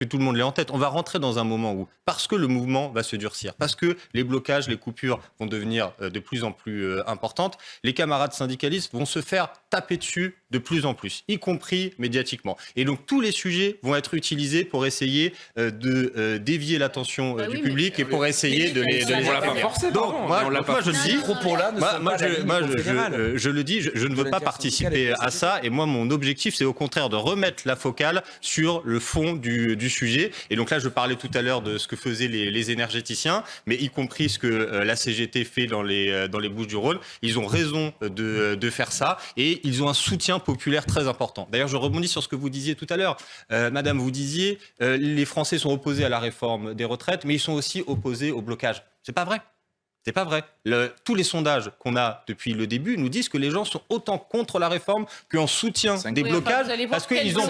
que tout le monde l'ait en tête. On va rentrer dans un moment où, parce que le mouvement va se durcir, parce que les blocages, les coupures vont devenir de plus en plus importantes, les camarades syndicalistes vont se faire taper dessus de plus en plus, y compris médiatiquement. Et donc tous les sujets vont être utilisés pour essayer de dévier l'attention du public et pour essayer de les On l'a pas forcé, donc, moi, je le dis, je le dis, je ne veux pas participer à ça. Et moi, mon objectif, c'est au contraire de remettre la focale sur le fond du sujet. Et donc là, je parlais tout à l'heure de ce que faisaient les énergéticiens, mais y compris ce que la CGT fait dans les Bouches-du-Rhône. Ils ont raison de faire ça et ils ont un soutien populaire très important. D'ailleurs, je rebondis sur ce que vous disiez tout à l'heure. Madame, vous disiez, les Français sont opposés à la réforme des retraites, mais ils sont aussi opposés au blocage. C'est pas vrai. C'est pas vrai. Tous les sondages qu'on a depuis le début nous disent que les gens sont autant contre la réforme qu'en soutien des blocages, parce qu'ils ont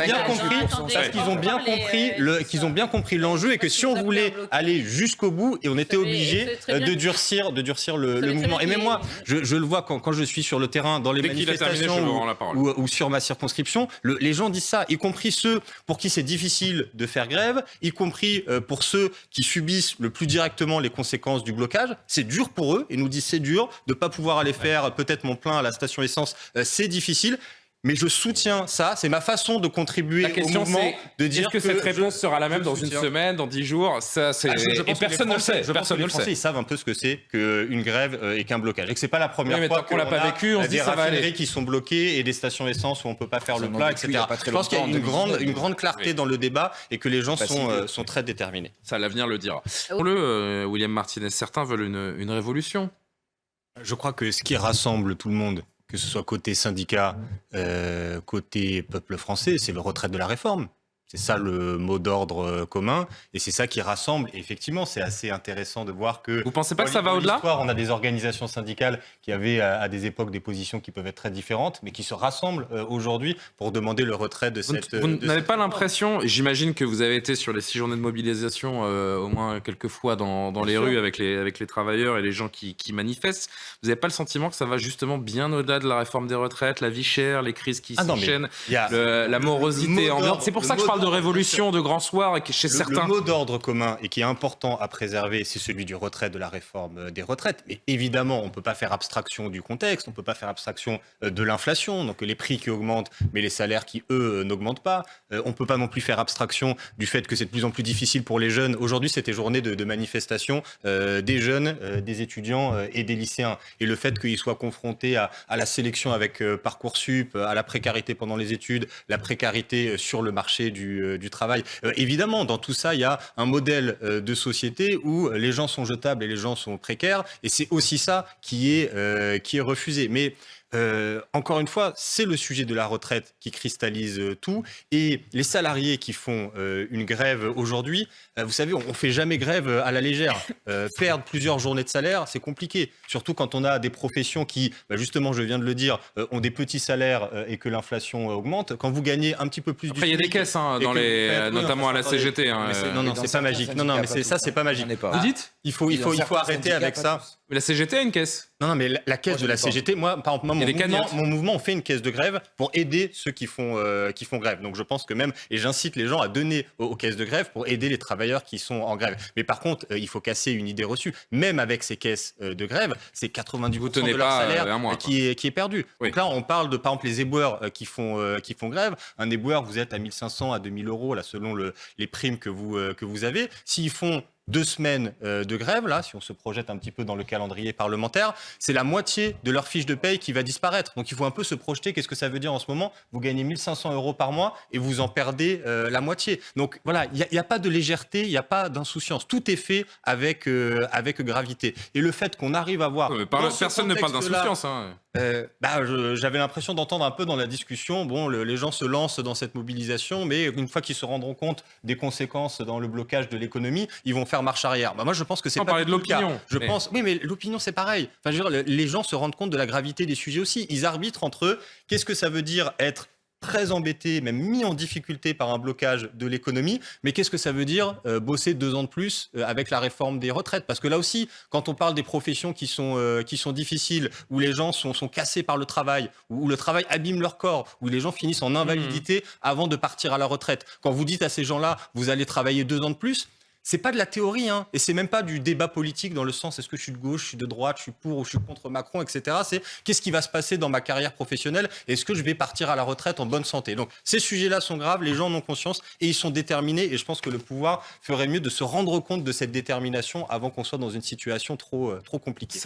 bien compris, l'enjeu et que si on voulait aller jusqu'au bout, et on était obligé de durcir le mouvement. Et même moi, je le vois quand je suis sur le terrain, dans les manifestations ou sur ma circonscription, les gens disent ça, y compris ceux pour qui c'est difficile de faire grève, y compris pour ceux qui subissent le plus directement les conséquences du blocage. C'est dur pour eux et nous disent c'est dur de ne pas pouvoir aller faire peut-être mon plein à la station essence, c'est difficile. Mais je soutiens ça, c'est ma façon de contribuer au mouvement, de dire est-ce que cette réponse sera la même dans une semaine, dans 10 jours et personne ne le sait. Les Français, ils savent un peu ce que c'est qu'une grève et qu'un blocage. Et que c'est pas la première fois qu'on l'a pas vécu, on se dit des ça va aller. raffineries qui sont bloquées et des stations essence où on peut pas faire le plein, etc. Je pense qu'il y a une grande clarté dans le débat et que les gens sont très déterminés. Ça, l'avenir le dira. William Martinez, certains veulent une révolution. Je crois que ce qui rassemble tout le monde, que ce soit côté syndicat, côté peuple français, c'est le retrait de la réforme. C'est ça le mot d'ordre commun, et c'est ça qui rassemble. Et effectivement, c'est assez intéressant de voir que... Vous pensez pas que ça va au-delà ? On a des organisations syndicales qui avaient à des époques des positions qui peuvent être très différentes, mais qui se rassemblent aujourd'hui pour demander le retrait de cette... Vous n'avez pas l'impression, j'imagine que vous avez été sur les 6 journées de mobilisation au moins quelques fois dans les rues avec les travailleurs et les gens qui manifestent, vous n'avez pas le sentiment que ça va justement bien au-delà de la réforme des retraites, la vie chère, les crises qui s'enchaînent, la morosité ambiante. C'est pour ça que je parle de révolution, de grand soir, et que chez certains... Le mot d'ordre commun et qui est important à préserver, c'est celui du retrait de la réforme des retraites. Mais évidemment, on ne peut pas faire abstraction du contexte, on ne peut pas faire abstraction de l'inflation, donc les prix qui augmentent, mais les salaires qui, eux, n'augmentent pas. On ne peut pas non plus faire abstraction du fait que c'est de plus en plus difficile pour les jeunes. Aujourd'hui, c'était journée de manifestation des jeunes, des étudiants et des lycéens. Et le fait qu'ils soient confrontés à la sélection avec Parcoursup, à la précarité pendant les études, la précarité sur le marché du travail. Évidemment, dans tout ça, il y a un modèle de société où les gens sont jetables et les gens sont précaires, et c'est aussi ça qui est refusé. Mais encore une fois, c'est le sujet de la retraite qui cristallise tout, et les salariés qui font une grève aujourd'hui, vous savez, on fait jamais grève à la légère. Perdre plusieurs journées de salaire, c'est compliqué, surtout quand on a des professions qui, justement, je viens de le dire, ont des petits salaires et que l'inflation augmente. Quand vous gagnez un petit peu plus Après, il y a des caisses, notamment à la CGT. Non, c'est pas magique. Non, mais c'est pas magique. Vous dites ? Il faut arrêter avec ça. Mais la CGT a une caisse. Non, mais la caisse de la CGT, moi, par exemple, mon mouvement, on fait une caisse de grève pour aider ceux qui font grève. Donc je pense que même, et j'incite les gens à donner aux caisses de grève pour aider les travailleurs qui sont en grève. Mais par contre, il faut casser une idée reçue. Même avec ces caisses de grève, c'est 90% de leur salaire qui est perdu. Oui. Donc là, on parle de, par exemple, les éboueurs qui font grève. Un éboueur, vous êtes à 1500 à 2000 euros, là, selon les primes que vous avez. S'ils font 2 semaines de grève, là, si on se projette un petit peu dans le calendrier parlementaire, c'est la moitié de leur fiche de paye qui va disparaître. Donc il faut un peu se projeter, qu'est-ce que ça veut dire en ce moment ? Vous gagnez 1500 euros par mois et vous en perdez la moitié. Donc voilà, il n'y a pas de légèreté, il n'y a pas d'insouciance. Tout est fait avec gravité. Et le fait qu'on arrive à voir... personne ne parle d'insouciance. J'avais l'impression d'entendre un peu dans la discussion, les gens se lancent dans cette mobilisation, mais une fois qu'ils se rendront compte des conséquences dans le blocage de l'économie, ils vont faire marche arrière. Moi, je pense que c'est pas de l'opinion. Oui, mais l'opinion, c'est pareil. Enfin, je veux dire, les gens se rendent compte de la gravité des sujets aussi. Ils arbitrent entre eux. Qu'est-ce que ça veut dire être très embêtés, même mis en difficulté par un blocage de l'économie. Mais qu'est-ce que ça veut dire bosser 2 ans de plus avec la réforme des retraites? Parce que là aussi, quand on parle des professions qui sont difficiles, où les gens sont cassés par le travail, où le travail abîme leur corps, où les gens finissent en invalidité avant de partir à la retraite. Quand vous dites à ces gens-là, vous allez travailler 2 ans de plus, c'est pas de la théorie, hein, et c'est même pas du débat politique dans le sens est-ce que je suis de gauche, je suis de droite, je suis pour ou je suis contre Macron, etc. C'est qu'est-ce qui va se passer dans ma carrière professionnelle, est-ce que je vais partir à la retraite en bonne santé. Donc ces sujets-là sont graves, les gens en ont conscience et ils sont déterminés, et je pense que le pouvoir ferait mieux de se rendre compte de cette détermination avant qu'on soit dans une situation trop compliquée.